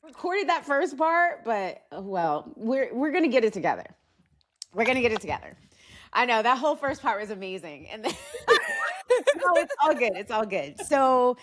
recorded that first part, but well, we're gonna get it together. We're gonna get it together. I know that whole first part was amazing, and then no, it's all good. It's all good. So,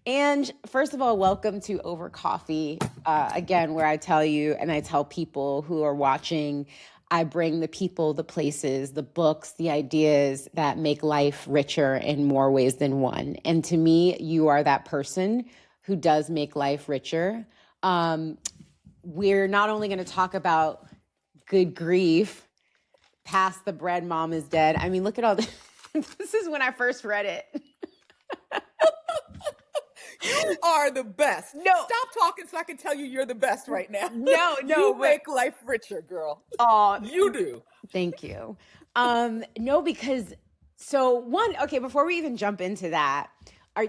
and first of all, welcome to Over Coffee. Again, where I tell you and I tell people who are watching, I bring the people, the places, the books, the ideas that make life richer in more ways than one. And to me, you are that person who does make life richer. We're not only going to talk about good grief, past the bread, mom is dead. I mean, look at all this. This is when I first read it. You are the best. No. Stop talking so I can tell you you're the best right now. No, You make life richer, girl. Oh, You do. thank you. No, because okay, before we even jump into that,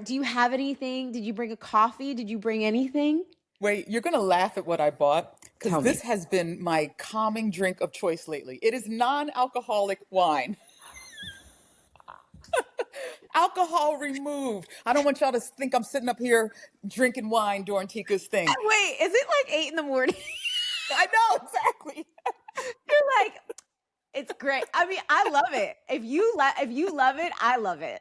do you have anything? Did you bring a coffee? Did you bring anything? Wait, you're going to laugh at what I bought Tell because me. this has been my calming drink of choice lately. It is non-alcoholic wine. Alcohol removed. I don't want y'all to think I'm sitting up here drinking wine during Tika's thing. Wait, is it like 8 a.m? I know, exactly. You're like, it's great. I mean, I love it. If you love it, I love it.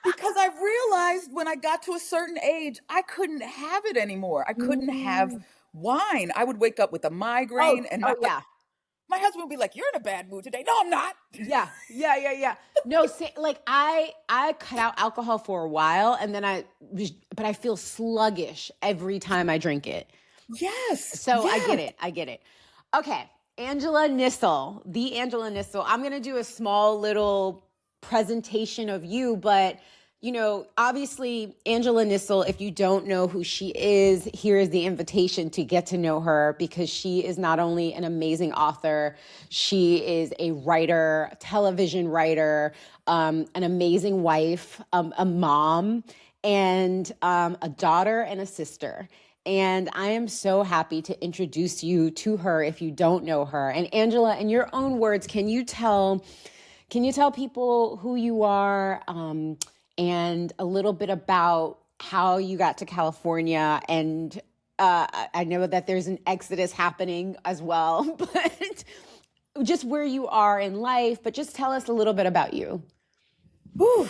Because I realized when I got to a certain age, I couldn't have it anymore. I couldn't have wine. I would wake up with a migraine, and my husband would be like, "You're in a bad mood today." No, I'm not. Yeah. No, like I cut out alcohol for a while, and then but I feel sluggish every time I drink it. Yes. So yes. I get it. Okay, Angela Nissel, the Angela Nissel. I'm gonna do a small little presentation of you, but obviously Angela Nissel, if you don't know who she is, here is the invitation to get to know her, because she is not only an amazing author, she is a writer, television writer, an amazing wife, a mom, and a daughter and a sister. And I am so happy to introduce you to her if you don't know her. And Angela, in your own words, can you tell people who you are, and a little bit about how you got to California? And I know that there's an exodus happening as well, but just where you are in life, but just tell us a little bit about you. Whew.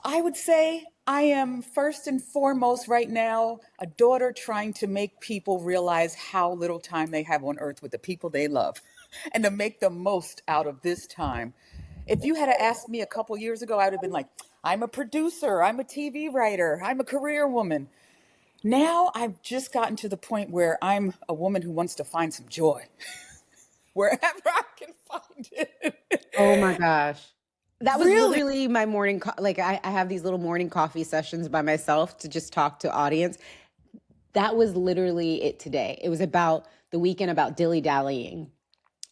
I would say I am first and foremost right now a daughter trying to make people realize how little time they have on earth with the people they love and to make the most out of this time. If you had asked me a couple years ago, I would have been like, I'm a producer, I'm a TV writer, I'm a career woman. Now I've just gotten to the point where I'm a woman who wants to find some joy wherever I can find it. Oh my gosh. That was Really? literally my morning. I have these little morning coffee sessions by myself to just talk to audience. That was literally it today. It was about the weekend, about dilly-dallying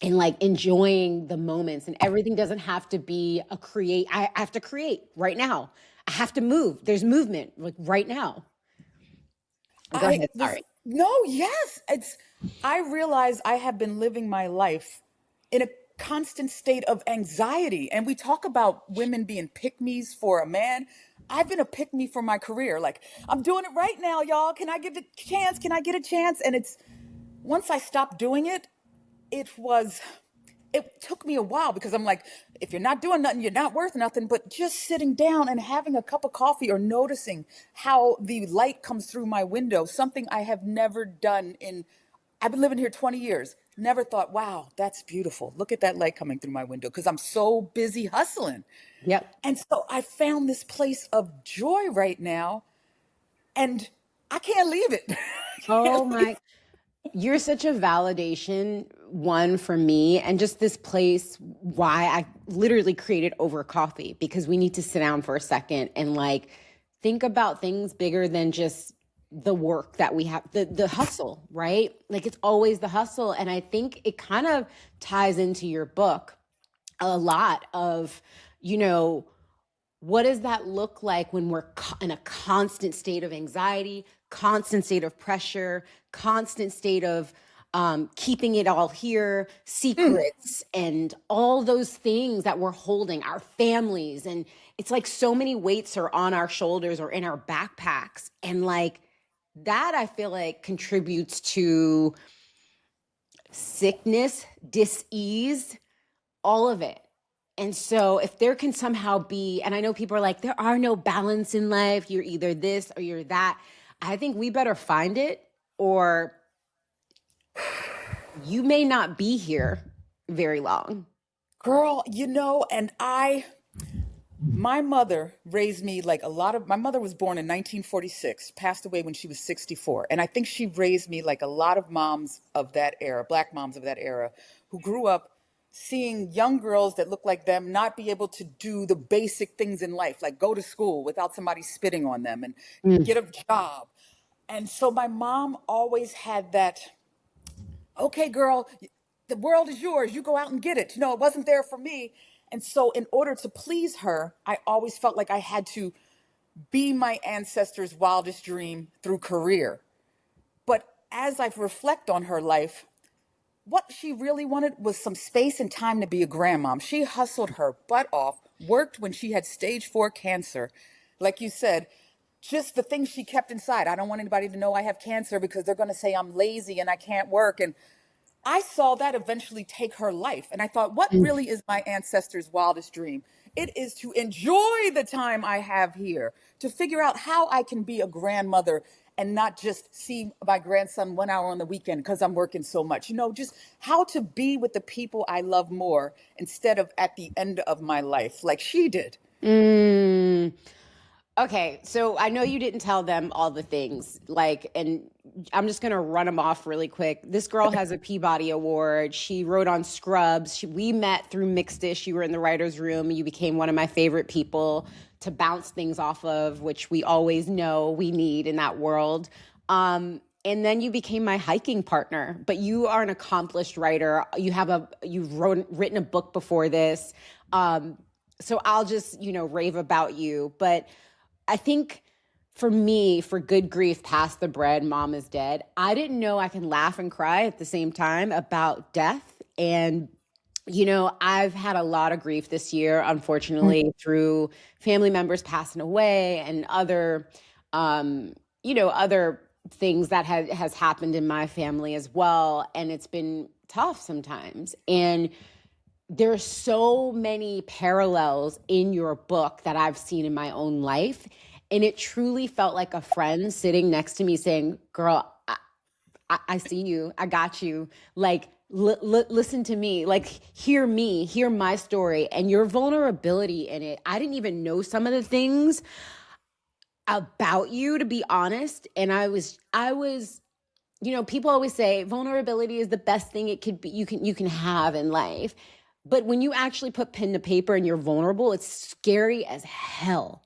and like enjoying the moments, and everything doesn't have to be I have to create right now. I have to move. There's movement like right now. Go ahead. Sorry. No, yes. I realize I have been living my life in a constant state of anxiety. And we talk about women being pick-me's for a man. I've been a pick-me for my career. Like, I'm doing it right now, y'all. Can I get a chance? Can I get a chance? And once I stopped doing it, it took me a while, because I'm like, if you're not doing nothing, you're not worth nothing. But just sitting down and having a cup of coffee, or noticing how the light comes through my window, something I have never done I've been living here 20 years. Never thought, wow, that's beautiful. Look at that light coming through my window, because I'm so busy hustling. Yep. And so I found this place of joy right now, and I can't leave it. Oh my. You're such a validation one for me, and just this place why I literally created Over Coffee, because we need to sit down for a second and like think about things bigger than just the work that we have, the hustle, right? Like it's always the hustle. And I think it kind of ties into your book a lot of, what does that look like when we're in a constant state of anxiety, constant state of pressure, constant state of keeping it all here, secrets, and all those things that we're holding, our families. And it's like so many weights are on our shoulders or in our backpacks. And like, that I feel like contributes to sickness, dis-ease, all of it. And so if there can somehow be, and I know people are like, there are no balance in life, you're either this or you're that. I think we better find it, or you may not be here very long. Girl, and my mother raised me like my mother was born in 1946, passed away when she was 64. And I think she raised me like a lot of moms of that era, black moms of that era, who grew up seeing young girls that look like them not be able to do the basic things in life, like go to school without somebody spitting on them and Mm. get a job. And so my mom always had that, okay, girl, the world is yours. You go out and get it. It wasn't there for me. And so, in order to please her, I always felt like I had to be my ancestors' wildest dream through career. But as I reflect on her life, what she really wanted was some space and time to be a grandmom. She hustled her butt off, worked when she had stage 4 cancer. Like you said, just the things she kept inside. I don't want anybody to know I have cancer because they're going to say I'm lazy and I can't work. And I saw that eventually take her life. And I thought, what really is my ancestors' wildest dream? It is to enjoy the time I have here, to figure out how I can be a grandmother and not just see my grandson 1 hour on the weekend because I'm working so much. Just how to be with the people I love more instead of at the end of my life, like she did. Mm. Okay, so I know you didn't tell them all the things, and I'm just gonna run them off really quick. This girl has a Peabody Award. She wrote on Scrubs. We met through Mixed-ish. You were in the writer's room. You became one of my favorite people to bounce things off of, which we always know we need in that world. And then you became my hiking partner. But you are an accomplished writer. Written a book before this. So I'll just rave about you, but I think for me, for good grief, past the bread, mom is dead. I didn't know I can laugh and cry at the same time about death. And, I've had a lot of grief this year, unfortunately, through family members passing away and other things that has happened in my family as well. And it's been tough sometimes. And there's so many parallels in your book that I've seen in my own life. And it truly felt like a friend sitting next to me saying, girl, I see you. I got you. Like, listen to me. Like, hear me, hear my story and your vulnerability in it. I didn't even know some of the things about you, to be honest. And I was people always say vulnerability is the best thing it could be you can have in life. But when you actually put pen to paper and you're vulnerable, it's scary as hell.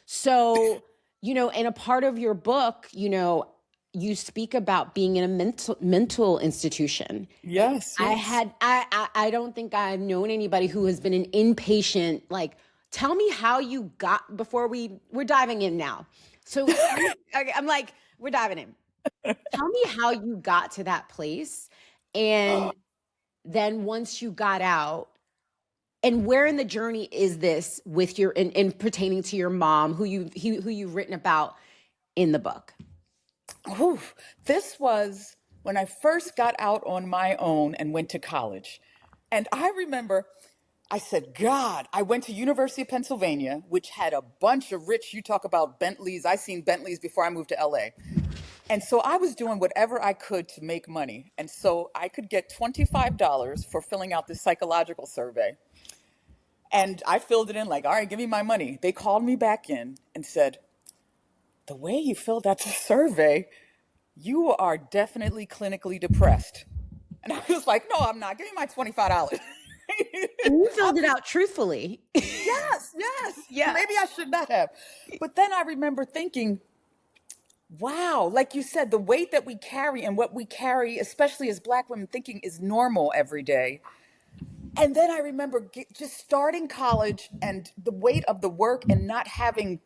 So, in a part of your book, you speak about being in a mental institution. Yes, yes. I don't think I've known anybody who has been an inpatient. Like, tell me how you got, before we're diving in now. So I'm like, we're diving in. Tell me how you got to that place. And then once you got out, and where in the journey is this with in pertaining to your mom, who you've written about in the book? Whew. This was when I first got out on my own and went to college. And I remember I said, God, I went to University of Pennsylvania, which had a bunch of rich, you talk about Bentleys. I seen Bentleys before I moved to LA. And so I was doing whatever I could to make money. And so I could get $25 for filling out this psychological survey. And I filled it in like, all right, give me my money. They called me back in and said, the way you filled out the survey, you are definitely clinically depressed. And I was like, no, I'm not. Give me my $25. And you I'll filled it just, out truthfully. yes, yes. Yeah. Maybe I should not have. But then I remember thinking, wow, like you said, the weight that we carry and what we carry, especially as Black women, thinking is normal every day. And then I remember just starting college and the weight of the work and not having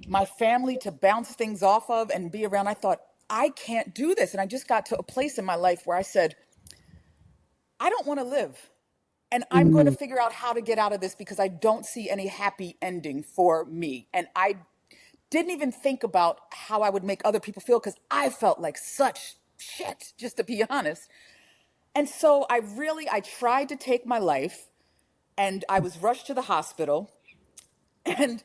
my family to bounce things off of and be around. I thought, I can't do this. And I just got to a place in my life where I said, I don't want to live. And I'm going to Mhm. figure out how to get out of this because I don't see any happy ending for me. And I didn't even think about how I would make other people feel because I felt like such shit, just to be honest. And so I tried to take my life, and I was rushed to the hospital. And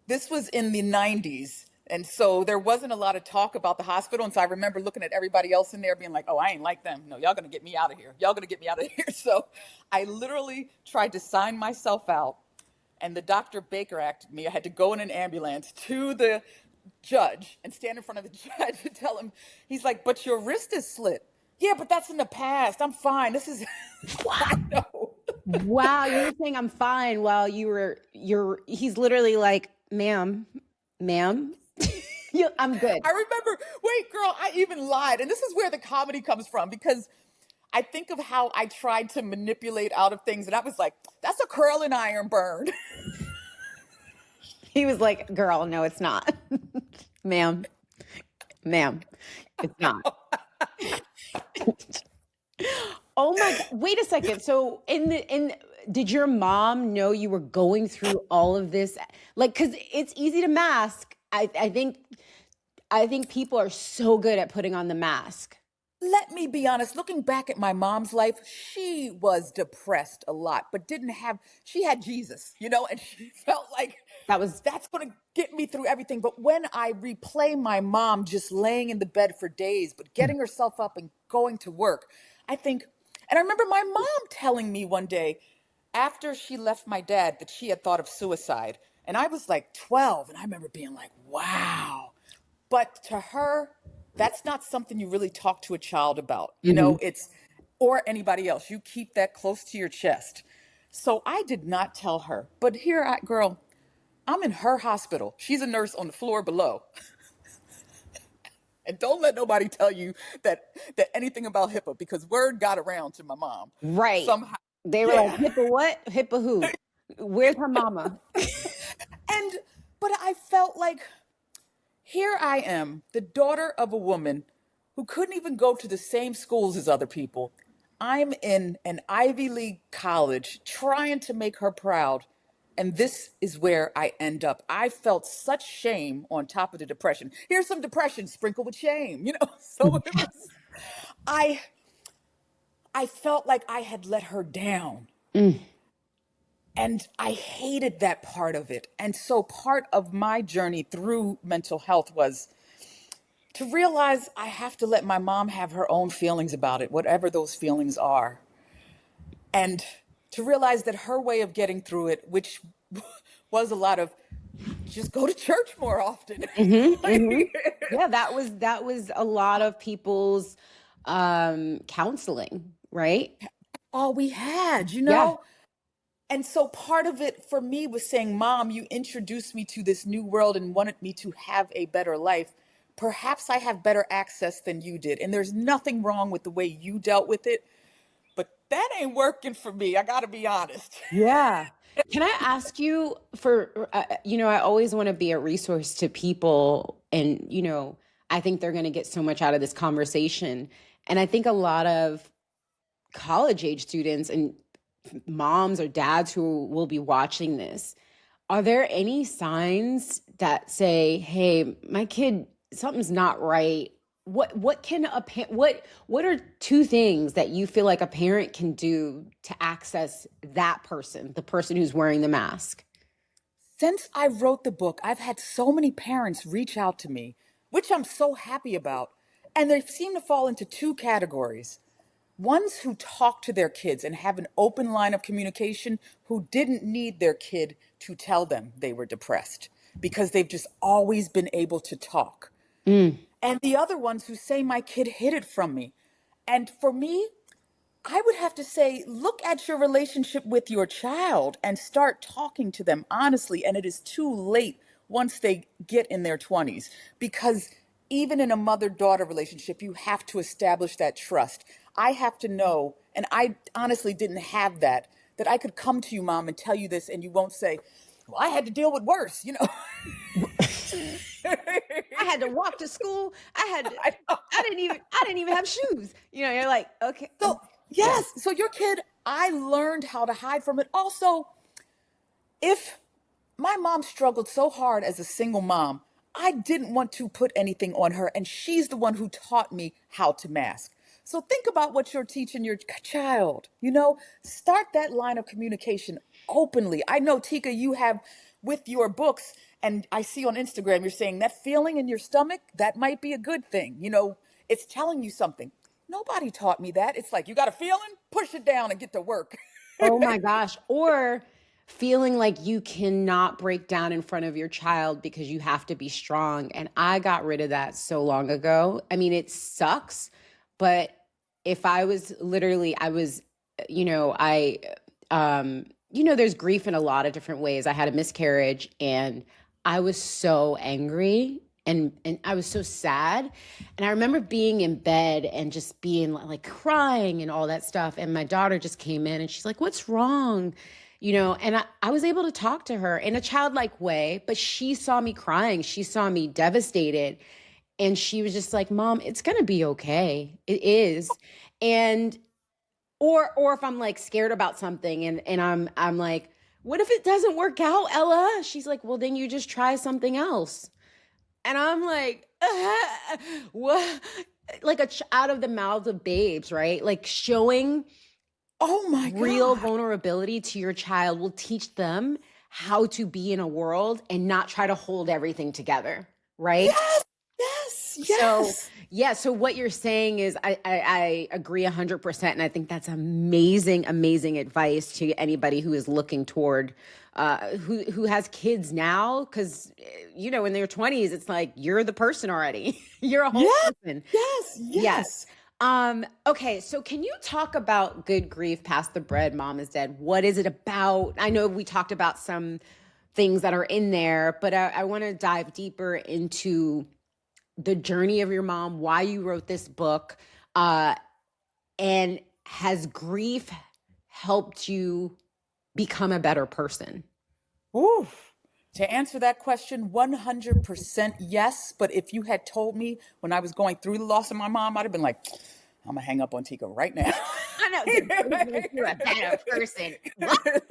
this was in the 90s. And so there wasn't a lot of talk about the hospital. And so I remember looking at everybody else in there being like, oh, I ain't like them. No, y'all gonna get me out of here. Y'all gonna get me out of here. So I literally tried to sign myself out. And the Dr. Baker acted me. I had to go in an ambulance to the judge and stand in front of the judge and tell him, he's like, but your wrist is slit. Yeah, but that's in the past. I'm fine. This is, I know. Wow, you were saying I'm fine while he's literally like, ma'am, I'm good. I remember, wait, girl, I even lied. And this is where the comedy comes from because I think of how I tried to manipulate out of things. And I was like, that's a curling iron burn. He was like, girl, no, it's not. ma'am, it's not. Oh my God. Wait a second. So did your mom know you were going through all of this? Like, cause it's easy to mask. I think people are so good at putting on the mask. Let me be honest, looking back at my mom's life, she was depressed a lot, but she had Jesus, and she felt like that's going to get me through everything. But when I replay my mom just laying in the bed for days, but getting herself up and going to work, and I remember my mom telling me one day after she left my dad that she had thought of suicide. And I was like 12, and I remember being like, wow. But to her, that's not something you really talk to a child about, or anybody else. You keep that close to your chest. So I did not tell her. But girl, I'm in her hospital. She's a nurse on the floor below. And don't let nobody tell you that anything about HIPAA, because word got around to my mom. Right. Somehow. They were like, HIPAA what? HIPAA who? Where's her mama? But I felt like, here I am, the daughter of a woman who couldn't even go to the same schools as other people. I'm in an Ivy League college trying to make her proud. And this is where I end up. I felt such shame on top of the depression. Here's some depression sprinkled with shame, So it was, I felt like I had let her down. And I hated that part of it. And so part of my journey through mental health was to realize I have to let my mom have her own feelings about it, whatever those feelings are. And to realize that her way of getting through it, which was a lot of just go to church more often. Yeah, that was a lot of people's counseling, right? All we had, Yeah. And so part of it for me was saying, Mom, you introduced me to this new world and wanted me to have a better life. Perhaps I have better access than you did. And there's nothing wrong with the way you dealt with it. But that ain't working for me. I got to be honest. Yeah. Can I ask you I always want to be a resource to people. And, I think they're going to get so much out of this conversation. And I think a lot of college age students and moms or dads who will be watching this, are there any signs that say, hey, my kid, something's not right? What are two things that you feel like a parent can do to access that person, the person who's wearing the mask? Since I wrote the book, I've had so many parents reach out to me, which I'm so happy about. And they seem to fall into two categories. Ones who talk to their kids and have an open line of communication, who didn't need their kid to tell them they were depressed because they've just always been able to talk. And the other ones who say, my kid hid it from me. And for me, I would have to say, look at your relationship with your child and start talking to them honestly. And it is too late once they get in their 20s, because even in a mother-daughter relationship, you have to establish that trust. I have to know, and I honestly didn't have that I could come to you, Mom, and tell you this, and you won't say, well, I had to deal with worse, I had to walk to school. I didn't even have shoes. You're like, okay. So, yes. So your kid, I learned how to hide from it. Also, if my mom struggled so hard as a single mom, I didn't want to put anything on her, and she's the one who taught me how to mask. So think about what you're teaching your child. Start that line of communication openly. I know, Tika, you have with your books, and I see on Instagram you're saying that feeling in your stomach, that might be a good thing. It's telling you something. Nobody taught me that. It's like, you got a feeling? Push it down and get to work. Oh my gosh. Or feeling like you cannot break down in front of your child because you have to be strong. And I got rid of that so long ago. I mean, it sucks, but if I was literally, I was, there's grief in a lot of different ways. I had a miscarriage and I was so angry and I was so sad. And I remember being in bed and just being like crying and all that stuff. And my daughter just came in and she's like, "What's wrong?" And I was able to talk to her in a childlike way, but she saw me crying. She saw me devastated. And she was just like, "Mom, it's going to be okay. It is." And or if I'm like scared about something and I'm like, "What if it doesn't work out, Ella?" She's like, "Well, then you just try something else." And I'm like, what? Like out of the mouths of babes, right? Like showing Oh my real God. vulnerability to your child will teach them how to be in a world and not try to hold everything together, right? Yes, yes, So yes. yeah, so what you're saying is I agree 100%. And I think that's amazing, amazing advice to anybody who is looking toward who has kids now. Cause in their 20s, it's like you're the person already. You're a whole Yes, person. yes, Yes. yes. Okay, so can you talk about Good Grief, Past the Bread, Mom is Dead? What is it about? I know we talked about some things that are in there, but I want to dive deeper into the journey of your mom, why you wrote this book, and has grief helped you become a better person? Ooh. To answer that question, 100% yes. But if you had told me when I was going through the loss of my mom, I'd have been like, I'm gonna hang up on Tika right now. I know the grief makes you a better person. What?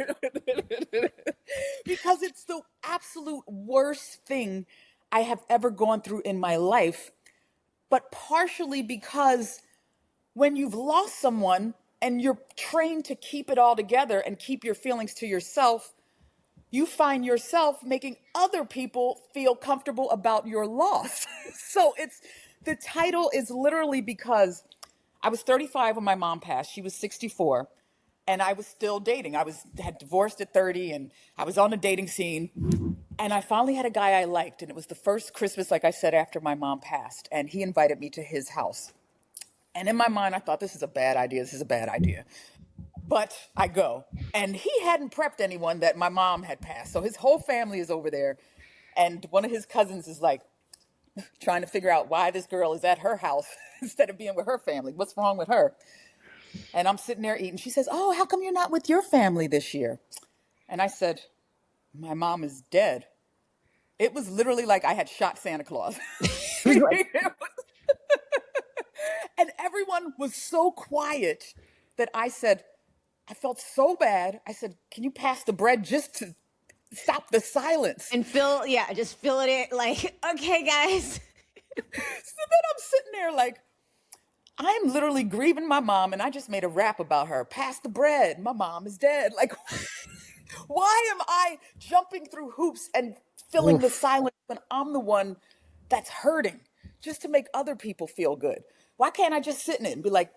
Because it's the absolute worst thing I have ever gone through in my life. But partially because when you've lost someone and you're trained to keep it all together and keep your feelings to yourself, you find yourself making other people feel comfortable about your loss. So the title is literally because I was 35 when my mom passed. She was 64 and I was still dating. Had divorced at 30 and I was on the dating scene. And I finally had a guy I liked, and it was the first Christmas, like I said, after my mom passed, and he invited me to his house. And in my mind, I thought, this is a bad idea. This is a bad idea. But I go. And he hadn't prepped anyone that my mom had passed. So his whole family is over there. And one of his cousins is like trying to figure out why this girl is at her house instead of being with her family. What's wrong with her? And I'm sitting there eating. She says, "Oh, how come you're not with your family this year?" And I said, "My mom is dead." It was literally like I had shot Santa Claus. It was like, And everyone was so quiet that I said, I felt so bad. I said, "Can you pass the bread just to stop the silence?" and just fill it in like, okay, guys. So then I'm sitting there like, I'm literally grieving my mom and I just made a rap about her. Pass the bread. My mom is dead. Like, why am I jumping through hoops and filling the Oof. silence when I'm the one that's hurting just to make other people feel good? Why can't I just sit in it and be like,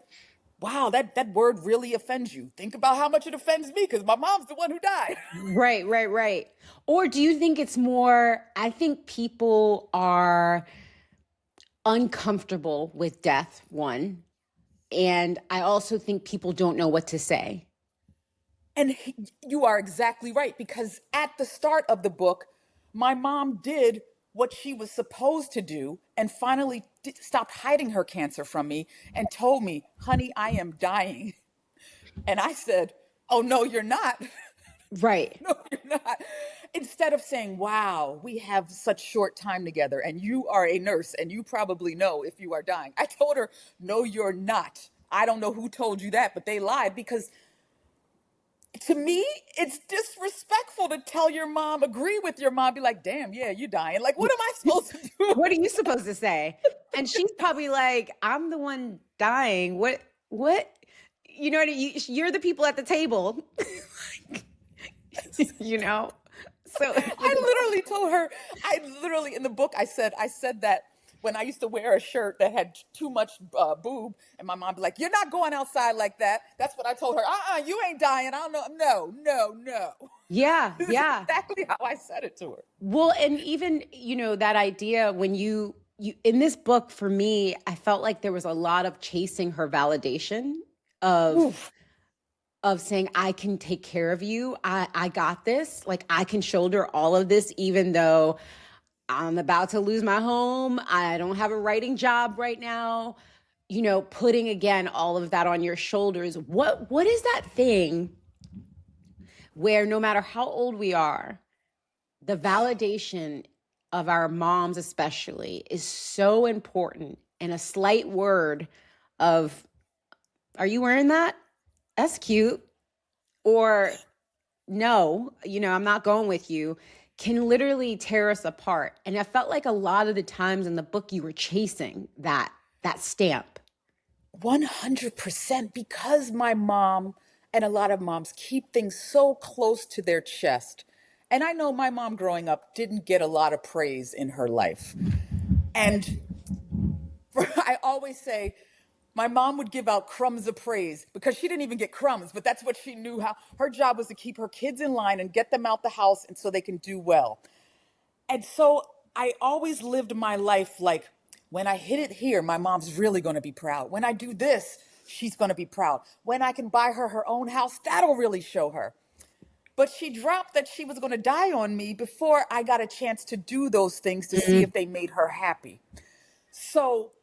wow, that word really offends you? Think about how much it offends me because my mom's the one who died. Right, right, right. Or do you think it's more, I think people are uncomfortable with death, one. And I also think people don't know what to say. And you are exactly right, because at the start of the book, my mom did what she was supposed to do and finally stopped hiding her cancer from me and told me, "Honey, I am dying." And I said, "Oh, no, you're not." Right. No, you're not. Instead of saying, "Wow, we have such short time together and you are a nurse and you probably know if you are dying," I told her, "No, you're not. I don't know who told you that, but they lied," because To me, it's disrespectful to tell your mom, agree with your mom, be like, damn, yeah, you dying. Like, what am I supposed to do? What are you supposed to say? And she's probably like, I'm the one dying. What? You know what? You're the people at the table. You know? So I literally told her, in the book, I said that when I used to wear a shirt that had too much boob, and my mom be like, "You're not going outside like that." That's what I told her. You ain't dying. I don't know. No, no, no. yeah, This is yeah. exactly how I said it to her. Well, and even, that idea when you in this book, for me, I felt like there was a lot of chasing her validation of Oof. of saying, I can take care of you. I got this. Like, I can shoulder all of this, even though I'm about to lose my home. I don't have a writing job right now. Putting again all of that on your shoulders. What is that thing where no matter how old we are, the validation of our moms especially is so important, and a slight word of, are you wearing that? That's cute. Or no, I'm not going with you, can literally tear us apart. And I felt like a lot of the times in the book you were chasing that stamp. 100%, because my mom and a lot of moms keep things so close to their chest. And I know my mom growing up didn't get a lot of praise in her life. And I always say my mom would give out crumbs of praise because she didn't even get crumbs, but that's what she knew. How her job was to keep her kids in line and get them out the house and so they can do well. And so I always lived my life like, when I hit it here, my mom's really going to be proud. When I do this, she's going to be proud. When I can buy her her own house, that'll really show her. But she dropped that she was going to die on me before I got a chance to do those things to see if they made her happy. So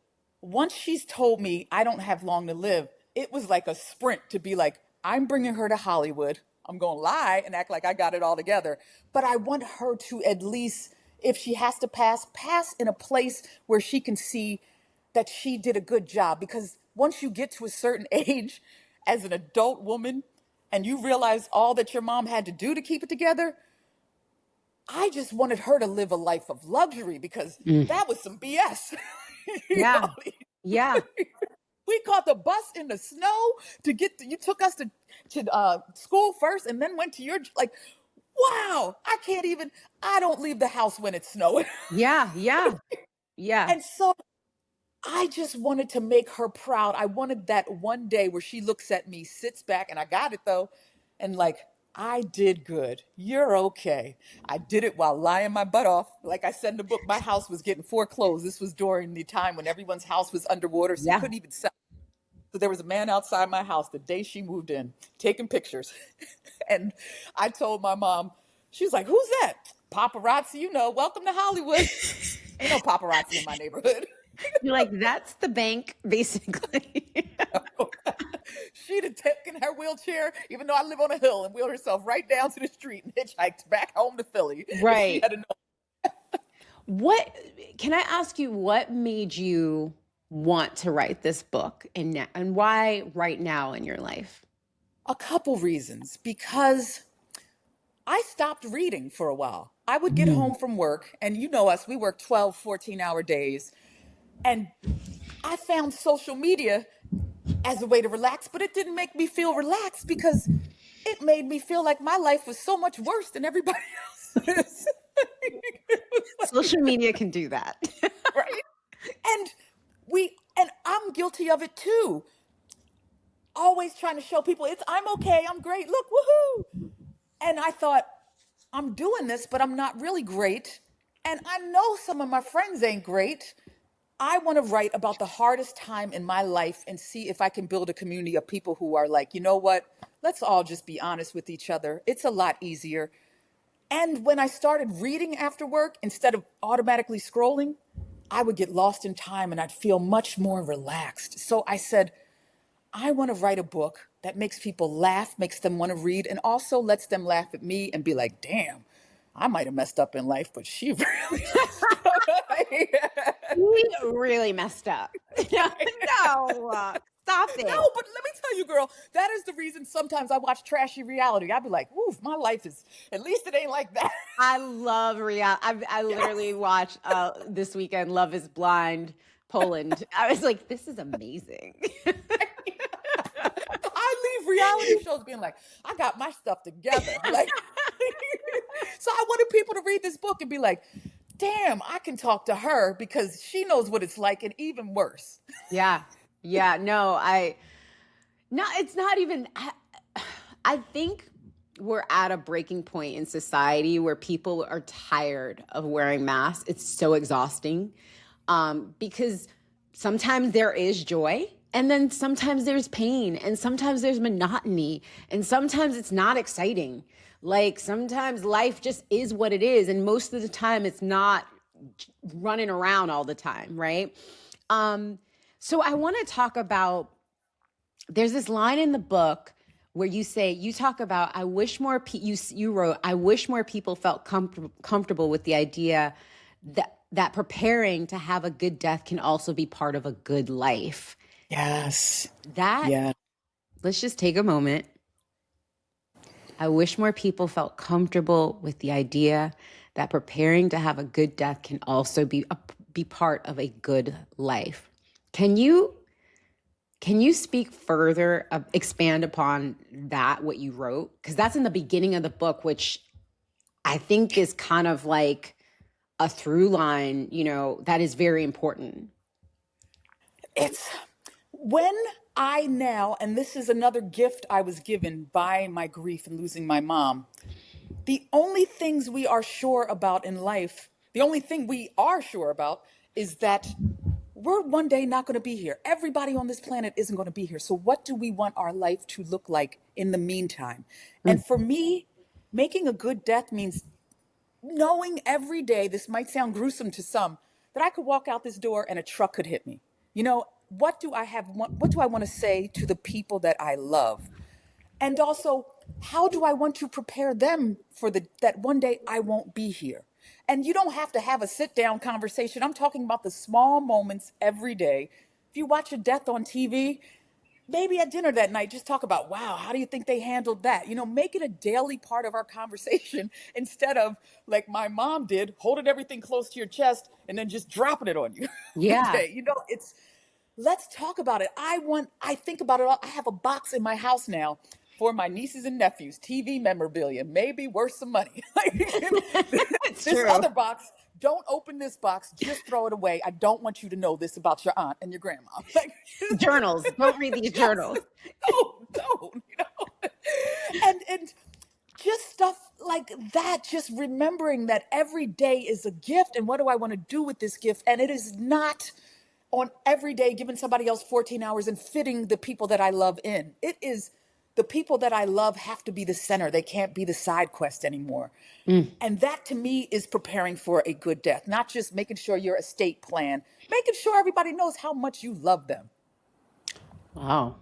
once she's told me I don't have long to live, it was like a sprint to be like, I'm bringing her to Hollywood. I'm going to lie and act like I got it all together. But I want her to at least, if she has to pass in a place where she can see that she did a good job. Because once you get to a certain age as an adult woman and you realize all that your mom had to do to keep it together, I just wanted her to live a life of luxury because Mm. that was some BS. You Yeah. know, Yeah. we caught the bus in the snow you took us to school first and then went to your, like, wow, I don't leave the house when it's snowing. Yeah. Yeah. Yeah. And so I just wanted to make her proud. I wanted that one day where she looks at me, sits back, and I got it though, and like, I did good. You're okay. I did it while lying my butt off. Like I said in the book, my house was getting foreclosed. This was during the time when everyone's house was underwater, so you Yeah. couldn't even sell. So there was a man outside my house the day she moved in, taking pictures. And I told my mom, she was like, "Who's that?" "Paparazzi, welcome to Hollywood." Ain't no paparazzi in my neighborhood. You're like, that's the bank, basically. She'd have taken her wheelchair, even though I live on a hill, and wheeled herself right down to the street and hitchhiked back home to Philly if she Right. had known. What can I ask you, what made you want to write this book, and why right now in your life? A couple reasons. Because I stopped reading for a while. I would get home from work, and you know us, we work 12, 14-hour days. And I found social media as a way to relax, but it didn't make me feel relaxed because it made me feel like my life was so much worse than everybody else's. It was like, Social media can do that. right? And and I'm guilty of it too. Always trying to show people I'm okay, I'm great. Look, woohoo. And I thought, I'm doing this, but I'm not really great. And I know some of my friends ain't great. I want to write about the hardest time in my life and see if I can build a community of people who are like, you know what? Let's all just be honest with each other. It's a lot easier. And when I started reading after work, instead of automatically scrolling, I would get lost in time and I'd feel much more relaxed. So I said, I want to write a book that makes people laugh, makes them want to read, and also lets them laugh at me and be like, damn, I might have messed up in life, but she really messed up. We really messed up. No. Stop No, it. but let me tell you, girl, that is the reason sometimes I watch trashy reality. I'd be like, oof, my life is, at least it ain't like that. I love reality. I literally Yes. watched this weekend Love is Blind Poland. I was like, this is amazing. I leave reality shows being like, I got my stuff together. Like, so I wanted people to read this book and be like, damn, I can talk to her because she knows what it's like and even worse. Yeah. Yeah. No, no, it's not even, I think we're at a breaking point in society where people are tired of wearing masks. It's so exhausting because sometimes there is joy and then sometimes there's pain and sometimes there's monotony and sometimes it's not exciting. Like sometimes life just is what it is. And most of the time it's not running around all the time, right? So I want to talk about there's this line in the book where you say you talk about I wish more you wrote I wish more people felt comfortable with the idea that preparing to have a good death can also be part of a good life. Yes. That Yeah. let's just take a moment. I wish more people felt comfortable with the idea that preparing to have a good death can also be part of a good life. Can you speak further, expand upon that, what you wrote? Because that's in the beginning of the book, which I think is kind of like a through line, that is very important. It's when I now, and this is another gift I was given by my grief and losing my mom. The only things we are sure about in life, the only thing we are sure about is that we're one day not going to be here. Everybody on this planet isn't going to be here. So, what do we want our life to look like in the meantime? Mm. And for me, making a good death means knowing every day, this might sound gruesome to some, that I could walk out this door and a truck could hit me. What do I have? What do I want to say to the people that I love? And also, how do I want to prepare them for that one day I won't be here? And you don't have to have a sit down conversation. I'm talking about the small moments every day. If you watch a death on TV, maybe at dinner that night, just talk about, wow, how do you think they handled that? Make it a daily part of our conversation instead of like my mom did, holding everything close to your chest and then just dropping it on you one Yeah. day. Let's talk about it. I think about it all. I have a box in my house now for my nieces and nephews, TV memorabilia, maybe worth some money. It's This true. other box, don't open this box, just throw it away. I don't want you to know this about your aunt and your grandma. Journals. Don't read these Yes. journals. No, don't. And just stuff like that, just remembering that every day is a gift and what do I want to do with this gift? And it is not on every day giving somebody else 14 hours and fitting the people that I love in. It is the people that I love have to be the center. They can't be the side quest anymore. Mm. And that to me is preparing for a good death, not just making sure your estate plan, making sure everybody knows how much you love them. Wow.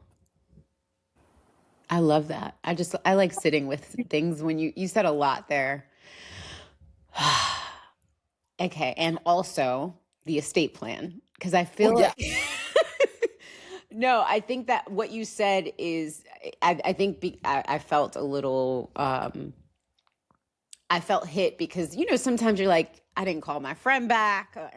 I love that. I like sitting with things when you said a lot there. Okay. And also the estate plan. Because I Oh, feel yeah. like no, I think that what you said is, I think I felt a little, I felt hit because, sometimes you're like, I didn't call my friend back, or,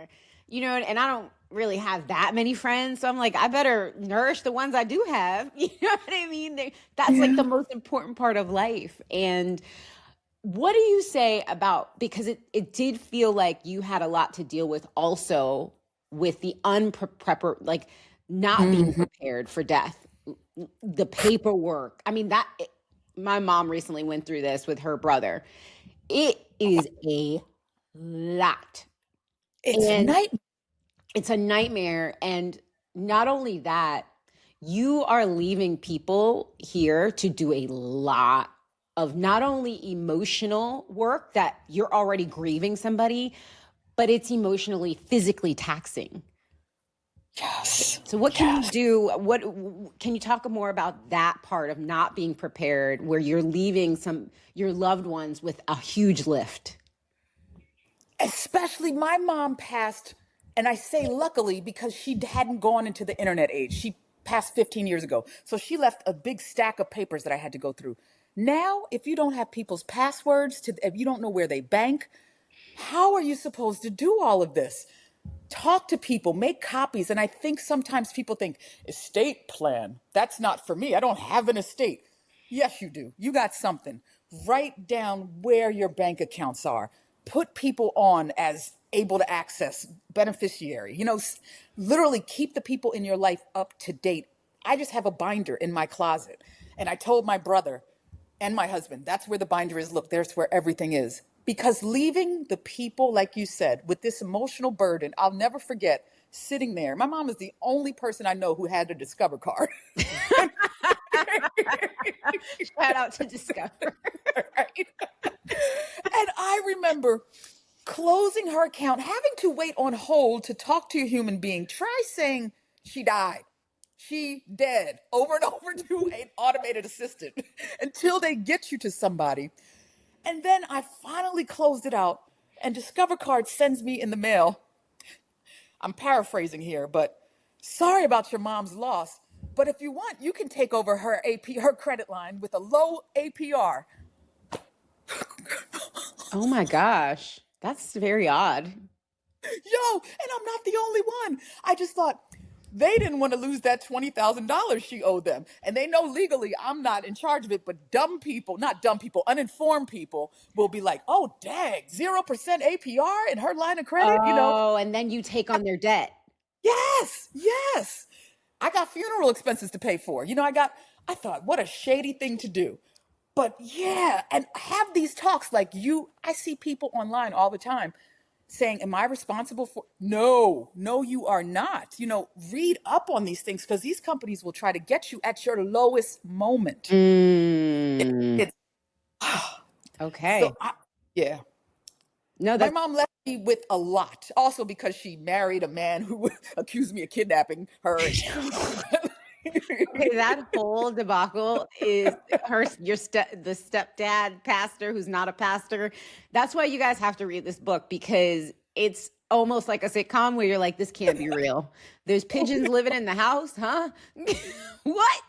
and I don't really have that many friends. So I'm like, I better nourish the ones I do have. You know what I mean? That's like Yeah. the most important part of life. And what do you say about, because it did feel like you had a lot to deal with also with the like not being Mhm. prepared for death, the paperwork. I mean, my mom recently went through this with her brother. It is a lot. It's And night. it's a nightmare. And not only that, you are leaving people here to do a lot of not only emotional work that you're already grieving somebody, but it's emotionally, physically taxing. Yes. So what can you Yes. do? What can you talk more about that part of not being prepared where you're leaving your loved ones with a huge lift? Especially my mom passed, and I say luckily because she hadn't gone into the internet age. She past 15 years ago. So she left a big stack of papers that I had to go through. Now, if you don't have people's passwords, if you don't know where they bank, how are you supposed to do all of this? Talk to people, make copies. And I think sometimes people think, estate plan, that's not for me. I don't have an estate. Yes, you do. You got something. Write down where your bank accounts are. Put people on as able to access beneficiary. Literally keep the people in your life up to date. I just have a binder in my closet. And I told my brother and my husband, that's where the binder is. Look, there's where everything is. Because leaving the people, like you said, with this emotional burden, I'll never forget sitting there. My mom is the only person I know who had a Discover card. Shout out to Discover. Right? And I remember closing her account, having to wait on hold to talk to a human being. Try saying she died. She dead over and over to an automated assistant until they get you to somebody. And then I finally closed it out, and Discover Card sends me in the mail. I'm paraphrasing here, but sorry about your mom's loss. But if you want, you can take over her her credit line with a low APR. Oh my gosh. That's very odd. Yo, and I'm not the only one. I just thought they didn't want to lose that $20,000 she owed them. And they know legally I'm not in charge of it, but not dumb people, uninformed people will be like, oh, dang, 0% APR in her line of credit, Oh, and then you take on their debt. Yes, yes. I got funeral expenses to pay for. I thought, what a shady thing to do. But yeah, and have these talks like I see people online all the time saying, am I responsible for? No, you are not. Read up on these things because these companies will try to get you at your lowest moment. Mm. It's Okay. yeah. No, My that's mom left me with a lot. Also because she married a man who accused me of kidnapping her. okay. That whole debacle is the stepdad pastor who's not a pastor. That's why you guys have to read this book because it's almost like a sitcom where you're like, this can't be real. There's pigeons living in the house, huh? What?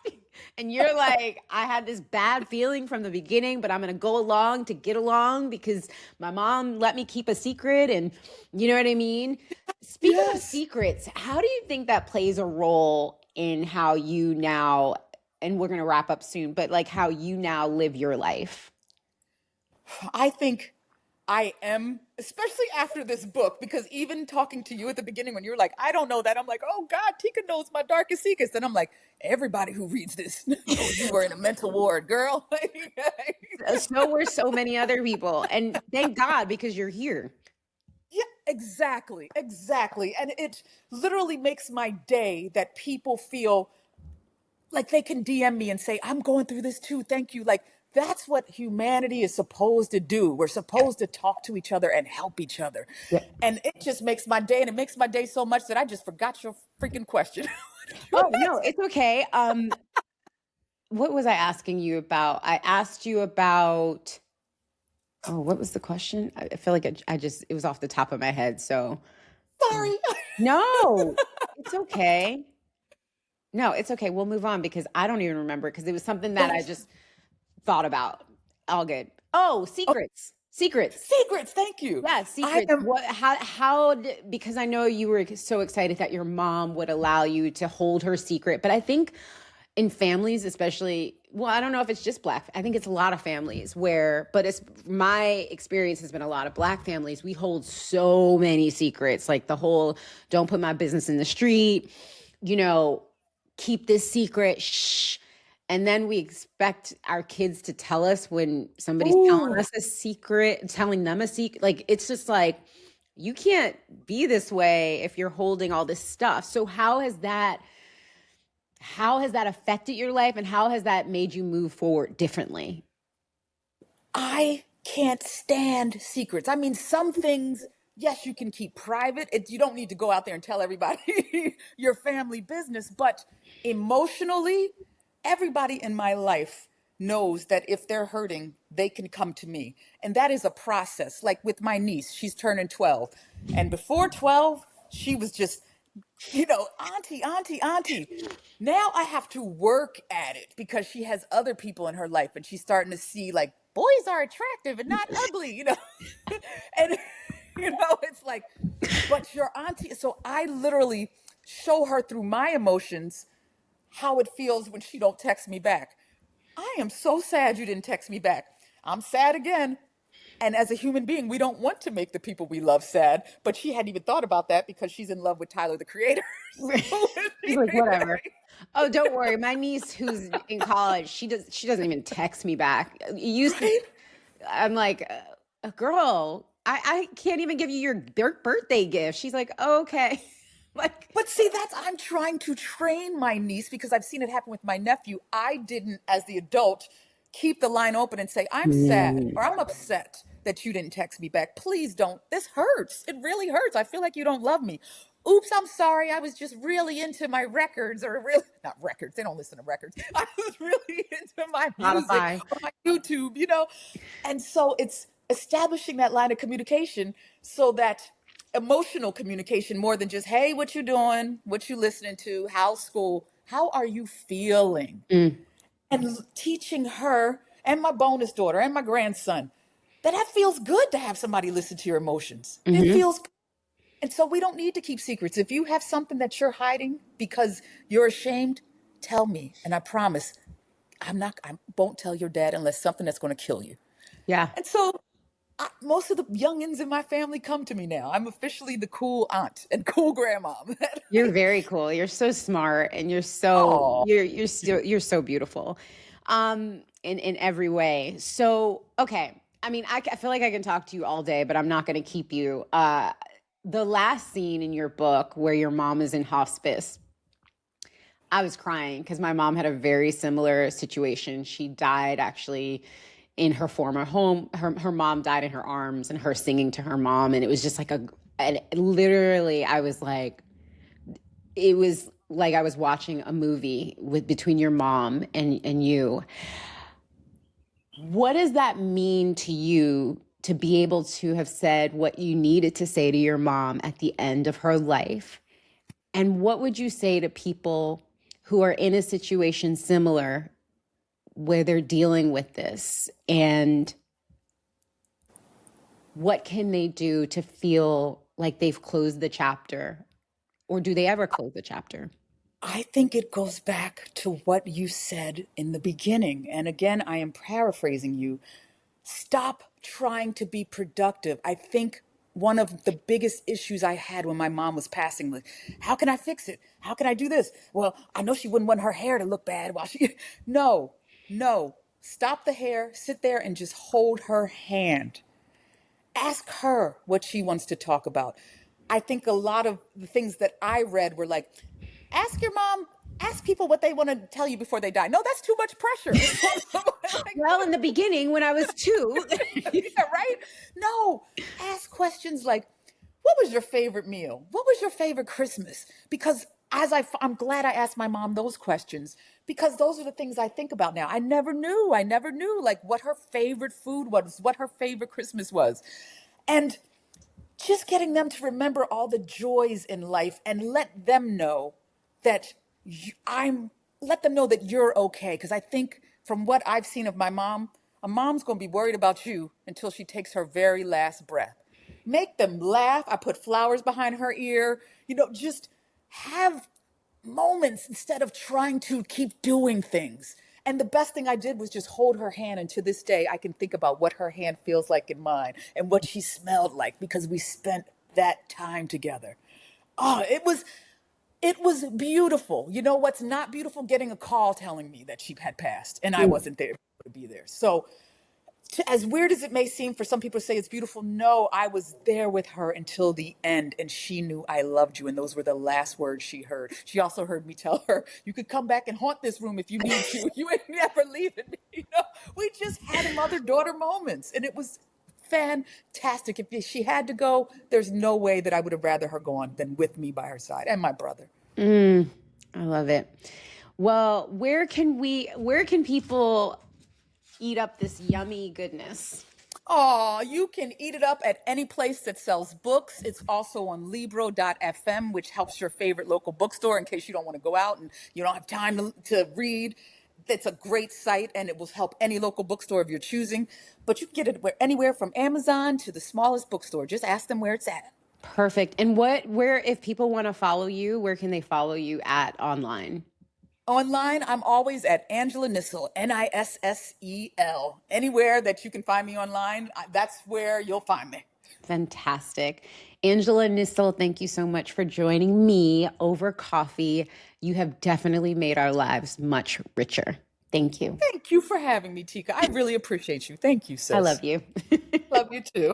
And you're like, I had this bad feeling from the beginning, but I'm going to go along to get along because my mom let me keep a secret. And you know what I mean? Speaking of Yes. secrets, how do you think that plays a role in how you now, and we're going to wrap up soon, but like how you now live your life? I think I am, especially after this book, because even talking to you at the beginning when you were like, I don't know that, I'm like, oh God, Tika knows my darkest secrets. And I'm like, everybody who reads this knows you were in a mental ward, girl. So were so many other people. And thank God because you're here. Yeah, exactly. And it literally makes my day that people feel like they can DM me and say, I'm going through this too. Thank you. Like, that's what humanity is supposed to do. We're supposed to talk to each other and help each other. Yeah. And it just makes my day, and it makes my day so much that I just forgot your freaking question. Oh, no, it's okay. What was I asking you about? I asked you about, oh, what was the question? I feel like it was off the top of my head. So, Sorry. no, it's okay. No, it's okay. We'll move on because I don't even remember because it was something that I just thought about. All good. Oh, secrets. Secrets. Secrets. Thank you. Yeah, secrets. Because I know you were so excited that your mom would allow you to hold her secret, but I think in families, especially, well, I don't know if it's just Black, I think it's a lot of families but it's my experience has been a lot of Black families. We hold so many secrets, like the whole, don't put my business in the street, keep this secret, shh. And then we expect our kids to tell us when somebody's telling us a secret, telling them a secret. Like, it's just like, you can't be this way if you're holding all this stuff. So how has that affected your life and how has that made you move forward differently? I can't stand secrets. I mean, some things, yes, you can keep private. You don't need to go out there and tell everybody your family business. But emotionally, everybody in my life knows that if they're hurting, they can come to me. And that is a process. Like with my niece, she's turning 12. And before 12, she was just Auntie, auntie, auntie. Now I have to work at it because she has other people in her life and she's starting to see like boys are attractive and not ugly. And it's like, but your auntie, so I literally show her through my emotions how it feels when she don't text me back. I am so sad you didn't text me back. I'm sad again. And as a human being, we don't want to make the people we love sad, but she hadn't even thought about that because she's in love with Tyler, the creator. So She's like, whatever. Oh, don't worry. My niece who's in college, she doesn't even text me back. It used to, right? I'm like, girl, I can't even give you your birthday gift. She's like, oh, okay. Like, But see, I'm trying to train my niece because I've seen it happen with my nephew. I didn't, as the adult, keep the line open and say, I'm sad or I'm upset that you didn't text me back. Please don't. This hurts. It really hurts. I feel like you don't love me. Oops, I'm sorry. I was just really into my records or really, not records. They don't listen to records. I was really into my music Spotify. or my YouTube. And so it's establishing that line of communication so that emotional communication more than just, hey, what you doing? What you listening to? How's school? How are you feeling? Mm. And teaching her and my bonus daughter and my grandson that feels good to have somebody listen to your emotions. It Mm-hmm. feels good. And so we don't need to keep secrets. If you have something that you're hiding because you're ashamed, tell me. And I promise I won't tell your dad unless something that's going to kill you. Yeah. And so most of the youngins in my family come to me now. I'm officially the cool aunt and cool grandma. You're very cool. You're so smart and Oh, you're so beautiful. In every way. So, okay. I mean, I feel like I can talk to you all day, but I'm not going to keep you. The last scene in your book where your mom is in hospice, I was crying because my mom had a very similar situation. She died actually in her former home. Her mom died in her arms and her singing to her mom. And it was just like and literally I was like, it was like I was watching a movie between your mom and you. What does that mean to you to be able to have said what you needed to say to your mom at the end of her life? And what would you say to people who are in a situation similar where they're dealing with this? And what can they do to feel like they've closed the chapter? Or do they ever close the chapter? I think it goes back to what you said in the beginning. And again, I am paraphrasing you. Stop trying to be productive. I think one of the biggest issues I had when my mom was passing was, how can I fix it? How can I do this? Well, I know she wouldn't want her hair to look bad while she. No, no. Stop the hair, sit there and just hold her hand. Ask her what she wants to talk about. I think a lot of the things that I read were like, ask your mom, ask people what they want to tell you before they die. No, that's too much pressure. Well, in the beginning, when I was 2, Yeah, right? No, ask questions like, what was your favorite meal? What was your favorite Christmas? Because I'm glad I asked my mom those questions because those are the things I think about now. I never knew. I never knew like what her favorite food was, what her favorite Christmas was. And just getting them to remember all the joys in life and let them know that let them know that you're okay. Because I think from what I've seen of my mom, a mom's going to be worried about you until she takes her very last breath. Make them laugh. I put flowers behind her ear. Just have moments instead of trying to keep doing things. And the best thing I did was just hold her hand. And to this day, I can think about what her hand feels like in mine and what she smelled like because we spent that time together. Oh, it was beautiful. You know what's not beautiful? Getting a call telling me that she had passed and I wasn't there to be there. So as weird as it may seem for some people to say it's beautiful, no, I was there with her until the end and she knew I loved you. And those were the last words she heard. She also heard me tell her, you could come back and haunt this room if you need to. You ain't never leaving me. We just had mother-daughter moments and it was fantastic. If she had to go, there's no way that I would have rather her gone than with me by her side and my brother. I love it. Well, where can people eat up this yummy goodness? Oh, you can eat it up at any place that sells books. It's also on Libro.fm, which helps your favorite local bookstore in case you don't want to go out and you don't have time to read. It's a great site and it will help any local bookstore of your choosing. But you can get it anywhere from Amazon to the smallest bookstore. Just ask them where it's at. Perfect. And where, if people want to follow you, where can they follow you at online? Online, I'm always at Angela Nissel, Nissel. Anywhere that you can find me online, that's where you'll find me. Fantastic. Angela Nissel, thank you so much for joining me over coffee. You have definitely made our lives much richer. Thank you. Thank you for having me, Tika. I really appreciate you. Thank you, I sis. love you. Love you too.